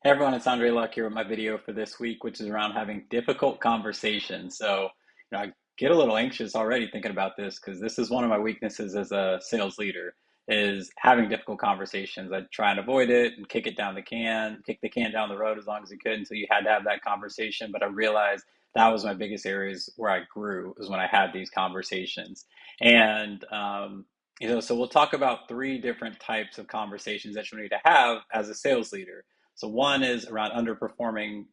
Hey everyone, it's Andre Luck here with my video for this week, which is around having difficult conversations. I get a little anxious already thinking about this because this is one of my weaknesses as a sales leader is having difficult conversations. I try and avoid it and kick the can down the road as long as you could until you had to have that conversation. But I realized that was my biggest areas where I grew is when I had these conversations. And so we'll talk about three different types of conversations that you need to have as a sales leader. So one is around underperforming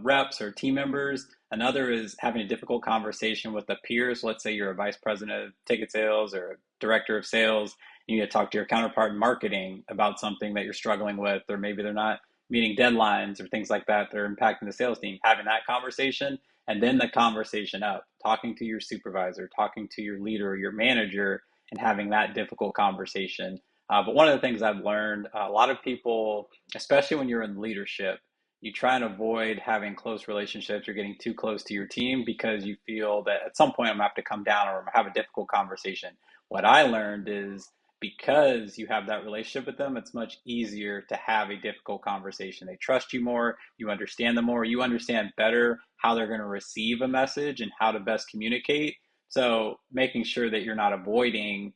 reps or team members. Another is having a difficult conversation with the peers. Let's say you're a vice president of ticket sales or a director of sales. You need to talk to your counterpart in marketing about something that you're struggling with, or maybe they're not meeting deadlines or things like that that are impacting the sales team. Having that conversation and then the conversation up, talking to your supervisor, talking to your leader or your manager, and having that difficult conversation. But one of the things I've learned, a lot of people, especially when you're in leadership, you try and avoid having close relationships or getting too close to your team because you feel that at some point I'm gonna have to come down or I'm gonna have a difficult conversation. What I learned is because you have that relationship with them, it's much easier to have a difficult conversation. They trust you more, you understand them more, you understand better how they're going to receive a message and how to best communicate. So making sure that you're not avoiding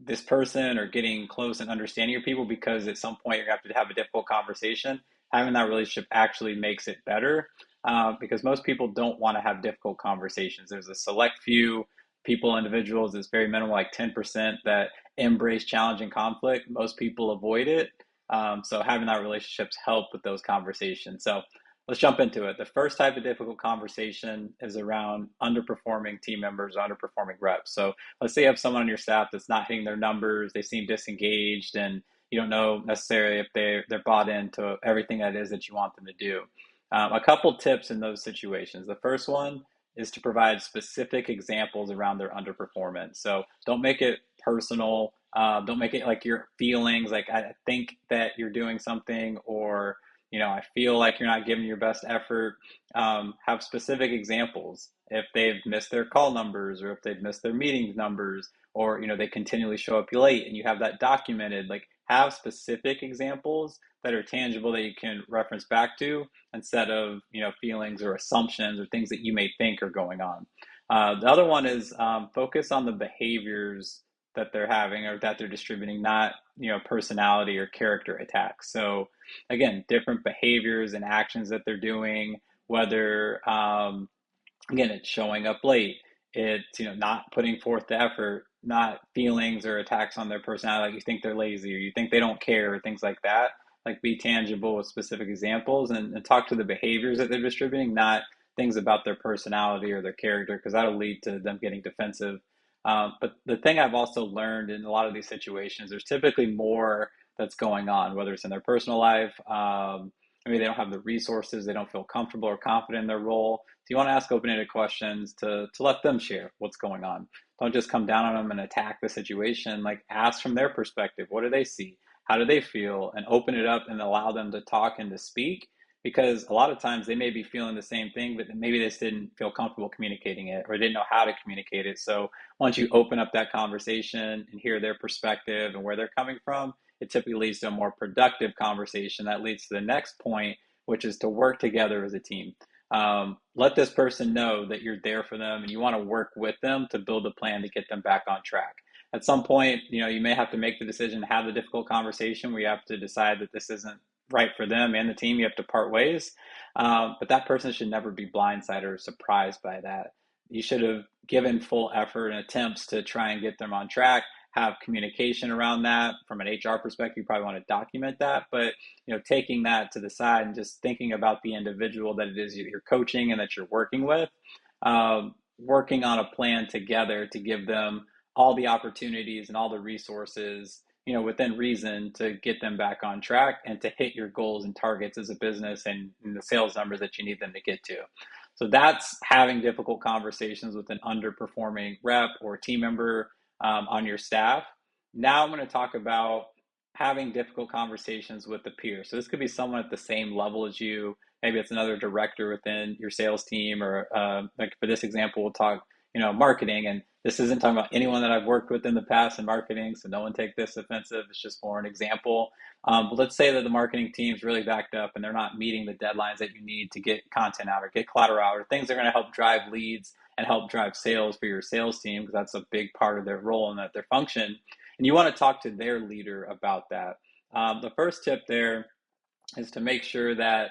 this person or getting close and understanding your people because at some point you're going to have a difficult conversation. Having that relationship actually makes it better because most people don't want to have difficult conversations. There's a select few people, individuals, it's very minimal, like 10% that embrace challenging conflict. Most people avoid it. So having that relationships help with those conversations. So let's jump into it. The first type of difficult conversation is around underperforming team members, underperforming reps. So let's say you have someone on your staff that's not hitting their numbers, they seem disengaged, and you don't know necessarily if they're bought into everything that it is that you want them to do. A couple tips in those situations. The first one is to provide specific examples around their underperformance. So don't make it personal. Don't make it like your feelings, like I think that you're doing something, or I feel like you're not giving your best effort. Have specific examples. If they've missed their call numbers, or if they've missed their meetings numbers, or they continually show up late, and you have that documented. Like have specific examples that are tangible that you can reference back to instead of feelings or assumptions or things that you may think are going on. The other one is focus on the behaviors that they're having or that they're distributing, not personality or character attacks. So again, different behaviors and actions that they're doing, whether again it's showing up late, it's not putting forth the effort, not feelings or attacks on their personality, like you think they're lazy or you think they don't care or things like that. Like be tangible with specific examples and talk to the behaviors that they're distributing, not things about their personality or their character, because that'll lead to them getting defensive. But the thing I've also learned in a lot of these situations, there's typically more that's going on, whether it's in their personal life. Maybe they don't have the resources, they don't feel comfortable or confident in their role. So you want to ask open-ended questions to let them share what's going on. Don't just come down on them and attack the situation. Like ask from their perspective, what do they see? How do they feel? And open it up and allow them to talk and to speak. Because a lot of times they may be feeling the same thing, but maybe they just didn't feel comfortable communicating it or didn't know how to communicate it. So once you open up that conversation and hear their perspective and where they're coming from, it typically leads to a more productive conversation that leads to the next point, which is to work together as a team. Let this person know that you're there for them and you want to work with them to build a plan to get them back on track. At some point, you may have to make the decision to have the difficult conversation where you have to decide that this isn't right for them and the team. You have to part ways. But that person should never be blindsided or surprised by that. You should have given full effort and attempts to try and get them on track, have communication around that. From an HR perspective, you probably want to document that, but taking that to the side and just thinking about the individual that it is you're coaching and that you're working with, working on a plan together to give them all the opportunities and all the resources, within reason to get them back on track and to hit your goals and targets as a business and the sales numbers that you need them to get to. So that's having difficult conversations with an underperforming rep or team member on your staff. Now I'm going to talk about having difficult conversations with the peers. So this could be someone at the same level as you. Maybe it's another director within your sales team, or like for this example, we'll talk, marketing, and this isn't talking about anyone that I've worked with in the past in marketing, so no one take this offensive. It's just more an example. But let's say that the marketing team's really backed up and they're not meeting the deadlines that you need to get content out or get collateral out or things that are going to help drive leads and help drive sales for your sales team, because that's a big part of their role and that their function. And you want to talk to their leader about that. The first tip there is to make sure that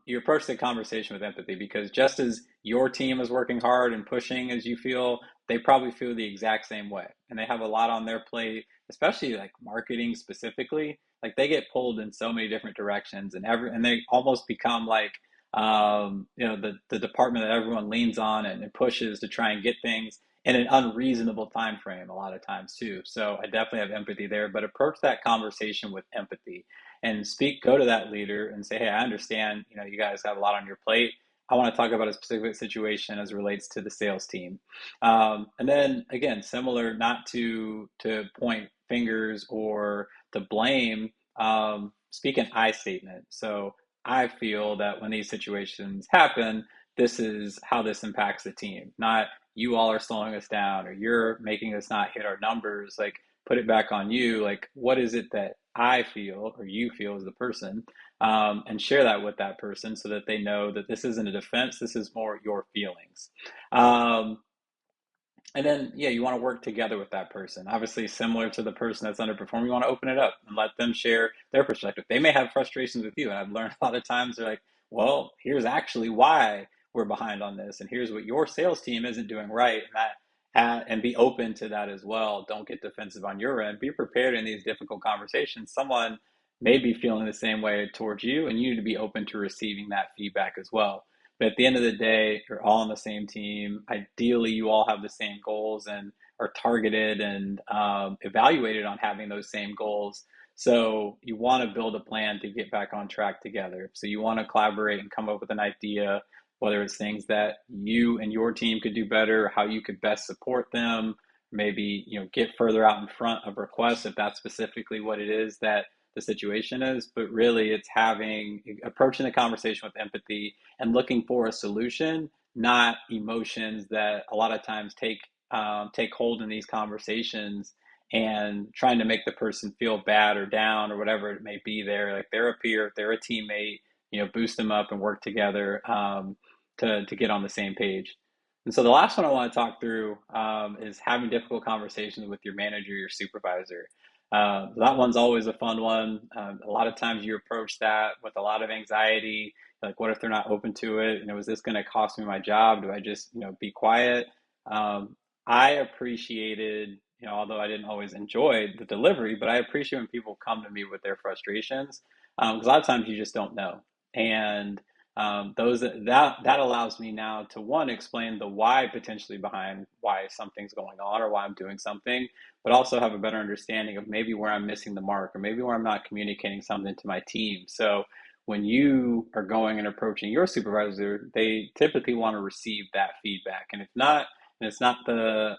you approach the conversation with empathy, because just as your team is working hard and pushing as you feel, they probably feel the exact same way. And they have a lot on their plate, especially like marketing specifically. Like they get pulled in so many different directions, and they almost become like the department that everyone leans on and pushes to try and get things in an unreasonable time frame a lot of times too. So I definitely have empathy there, but approach that conversation with empathy and go to that leader and say, hey, I understand, you guys have a lot on your plate. I want to talk about a specific situation as it relates to the sales team. And then again, similar, not to point fingers or to blame, speak an I statement. So I feel that when these situations happen, this is how this impacts the team, not you all are slowing us down or you're making us not hit our numbers. Like, put it back on you. Like, what is it that I feel or you feel as the person? And share that with that person so that they know that this isn't a defense, this is more your feelings. Um, and then, yeah, you want to work together with that person. Obviously, similar to the person that's underperforming, you want to open it up and let them share their perspective. They may have frustrations with you. And I've learned a lot of times they're like, well, here's actually why we're behind on this. And here's what your sales team isn't doing right. And be open to that as well. Don't get defensive on your end. Be prepared in these difficult conversations. Someone may be feeling the same way towards you, and you need to be open to receiving that feedback as well. But at the end of the day, you're all on the same team. Ideally, you all have the same goals and are targeted and evaluated on having those same goals. So you want to build a plan to get back on track together. So you want to collaborate and come up with an idea, whether it's things that you and your team could do better, how you could best support them, maybe get further out in front of requests if that's specifically what it is that the situation is. But really, it's approaching the conversation with empathy and looking for a solution, not emotions that a lot of times take hold in these conversations, and trying to make the person feel bad or down or whatever it may be. There, like they're a peer, they're a teammate. Boost them up and work together to get on the same page. And so the last one I want to talk through is having difficult conversations with your manager, your supervisor. That one's always a fun one. A lot of times you approach that with a lot of anxiety. Like, what if they're not open to it? Is this going to cost me my job? Do I just, be quiet? I appreciated, although I didn't always enjoy the delivery, but I appreciate when people come to me with their frustrations, because a lot of times you just don't know. And that allows me now to, one, explain the why potentially behind why something's going on or why I'm doing something, but also have a better understanding of maybe where I'm missing the mark or maybe where I'm not communicating something to my team. So when you are going and approaching your supervisor, they typically want to receive that feedback. And if not, and it's not the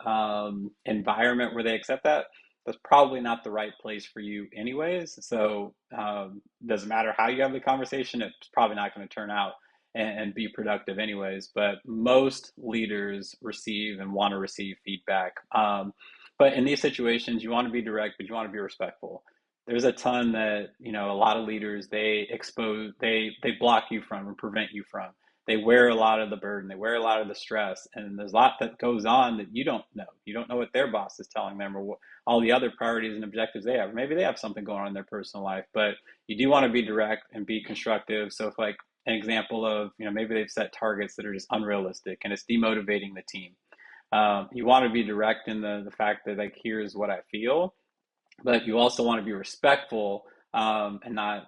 environment where they accept that, that's probably not the right place for you anyways. So doesn't matter how you have the conversation, it's probably not going to turn out and be productive anyways. But most leaders receive and want to receive feedback. But in these situations, you want to be direct, but you want to be respectful. There's a ton that, a lot of leaders, they block you from or prevent you from. They wear a lot of the burden, they wear a lot of the stress, and there's a lot that goes on that you don't know. You don't know what their boss is telling them, or what all the other priorities and objectives they have. Maybe they have something going on in their personal life, but you do want to be direct and be constructive. So if, like, an example of, maybe they've set targets that are just unrealistic and it's demotivating the team. You want to be direct in the fact that, like, here's what I feel, but you also want to be respectful, and not,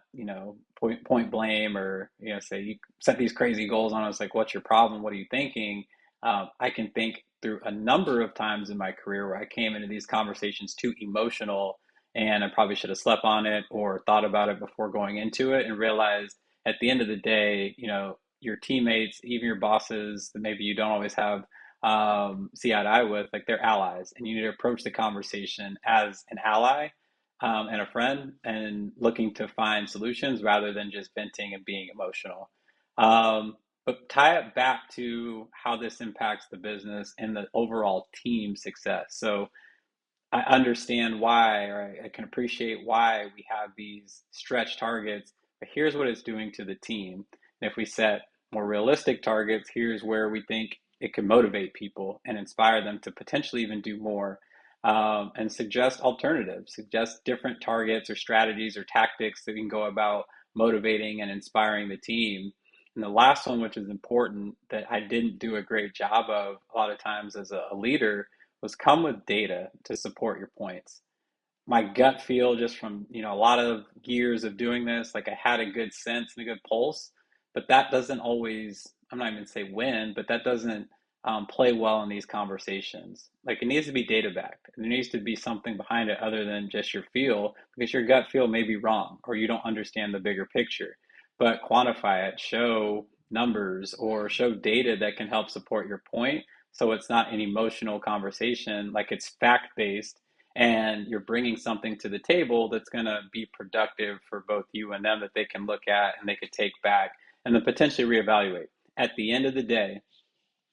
point blame, or, say you set these crazy goals on us. Like, what's your problem? What are you thinking? I can think through a number of times in my career where I came into these conversations too emotional, and I probably should have slept on it or thought about it before going into it, and realized at the end of the day, your teammates, even your bosses that maybe you don't always have see eye to eye with, like, they're allies, and you need to approach the conversation as an ally, and a friend, and looking to find solutions rather than just venting and being emotional. Um, but tie it back to how this impacts the business and the overall team success. So I understand why, or I can appreciate why we have these stretch targets, but here's what it's doing to the team. And if we set more realistic targets, here's where we think it can motivate people and inspire them to potentially even do more, and suggest alternatives, suggest different targets or strategies or tactics that we can go about motivating and inspiring the team. And the last one, which is important, that I didn't do a great job of a lot of times as a leader, was come with data to support your points. My gut feel, just from a lot of years of doing this, like I had a good sense and a good pulse, but that doesn't always, I'm not even say win, but that doesn't play well in these conversations. Like, it needs to be data backed. There needs to be something behind it other than just your feel, because your gut feel may be wrong or you don't understand the bigger picture. But quantify it, show numbers or show data that can help support your point, so it's not an emotional conversation, like it's fact based, and you're bringing something to the table that's going to be productive for both you and them, that they can look at and they could take back and then potentially reevaluate. At the end of the day,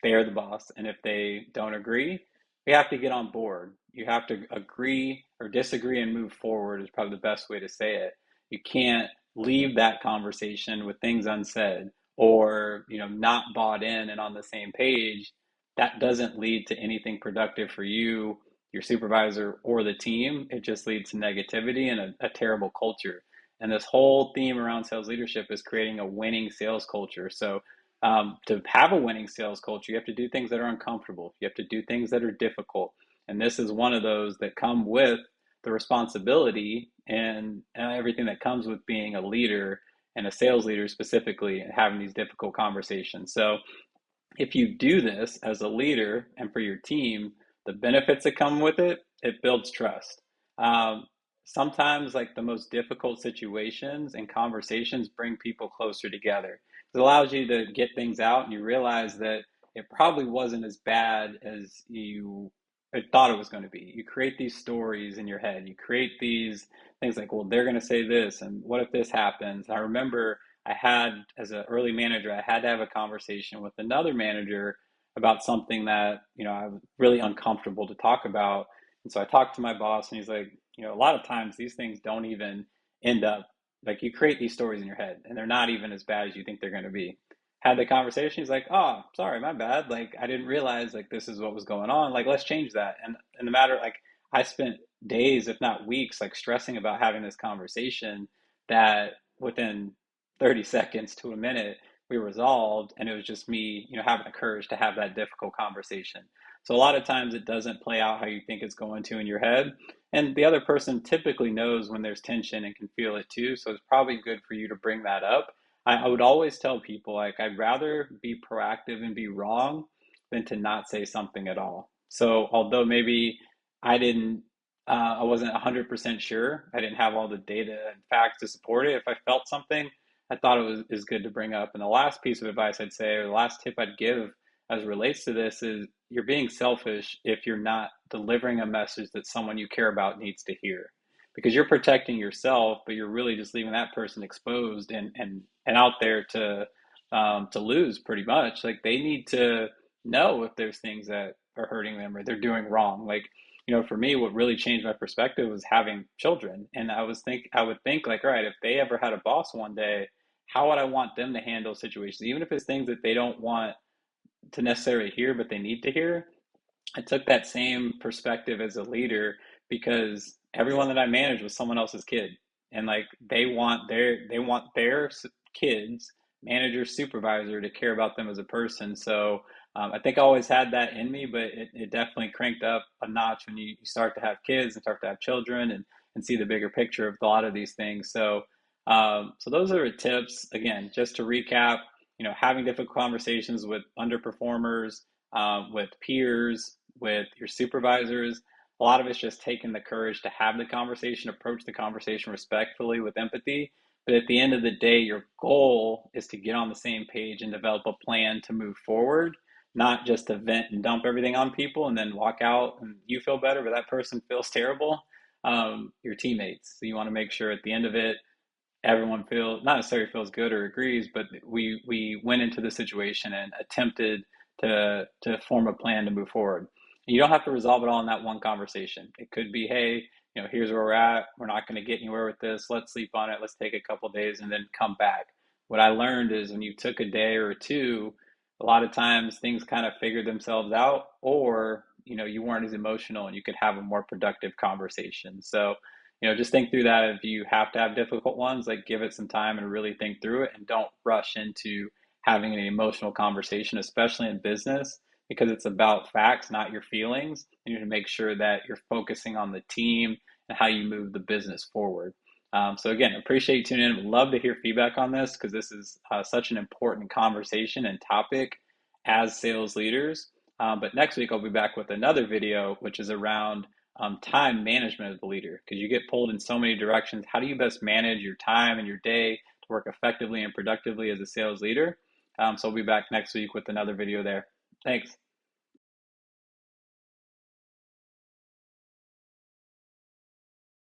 they are the boss, and if they don't agree, we have to get on board. You have to agree or disagree and move forward, is probably the best way to say it. You can't leave that conversation with things unsaid, or not bought in and on the same page. That doesn't lead to anything productive for you, your supervisor, or the team. It just leads to negativity and a terrible culture. And this whole theme around sales leadership is creating a winning sales culture. So to have a winning sales culture, you have to do things that are uncomfortable. You have to do things that are difficult. And this is one of those that come with the responsibility and everything that comes with being a leader, and a sales leader specifically, and having these difficult conversations. So if you do this as a leader and for your team, the benefits that come with it, it builds trust. Um, Sometimes, like, the most difficult situations and conversations bring people closer together. It allows you to get things out, and you realize that it probably wasn't as bad as you thought it was going to be. You create these stories in your head. You create these things like, well, they're going to say this, and what if this happens? I remember I had, as an early manager, I had to have a conversation with another manager about something that, I was really uncomfortable to talk about. And so I talked to my boss, and he's like, a lot of times these things don't even end up, like, you create these stories in your head and they're not even as bad as you think they're going to be. Had the conversation, he's like, oh, sorry, my bad. Like, I didn't realize, like, this is what was going on. Like, let's change that. And in the matter, like, I spent days, if not weeks, like, stressing about having this conversation, that within 30 seconds to a minute, we resolved. And it was just me, having the courage to have that difficult conversation. So a lot of times it doesn't play out how you think it's going to in your head. And the other person typically knows when there's tension and can feel it too. So it's probably good for you to bring that up. I would always tell people, like, I'd rather be proactive and be wrong than to not say something at all. So although maybe I didn't, I wasn't 100% sure, I didn't have all the data and facts to support it. If I felt something, I thought it was is good to bring up. And the last piece of advice I'd say, or the last tip I'd give as it relates to this, is you're being selfish if you're not delivering a message that someone you care about needs to hear, because you're protecting yourself, but you're really just leaving that person exposed and out there to lose, pretty much. Like, they need to know if there's things that are hurting them or they're doing wrong. Like, for me, what really changed my perspective was having children. And I would think, like, all right, if they ever had a boss one day, how would I want them to handle situations, even if it's things that they don't want to necessarily hear, but they need to hear. I took that same perspective as a leader, because everyone that I managed was someone else's kid, and, like, they want their kids, manager, supervisor, to care about them as a person. So I think I always had that in me, but it definitely cranked up a notch when you start to have kids and start to have children, and see the bigger picture of a lot of these things. So so those are the tips. Again, just to recap, having difficult conversations with underperformers, with peers, with your supervisors. A lot of it's just taking the courage to have the conversation, approach the conversation respectfully with empathy. But at the end of the day, your goal is to get on the same page and develop a plan to move forward, not just to vent and dump everything on people and then walk out and you feel better, but that person feels terrible. Your teammates. So you want to make sure at the end of it, everyone feels not necessarily feels good or agrees, but we went into the situation and attempted to form a plan to move forward. You don't have to resolve it all in that one conversation. It could be, hey, here's where we're at. We're not going to get anywhere with this. Let's sleep on it. Let's take a couple of days and then come back. What I learned is when you took a day or two, a lot of times things kind of figured themselves out, or you weren't as emotional and you could have a more productive conversation. So just think through that. If you have to have difficult ones, like give it some time and really think through it, and don't rush into having an emotional conversation, especially in business, because it's about facts, not your feelings. You need to make sure that you're focusing on the team and how you move the business forward. So again, appreciate you tuning in. Love to hear feedback on this because this is such an important conversation and topic as sales leaders. But next week I'll be back with another video, which is around time management as the leader, because you get pulled in so many directions. How do you best manage your time and your day to work effectively and productively as a sales leader? So I'll be back next week with another video there. Thanks.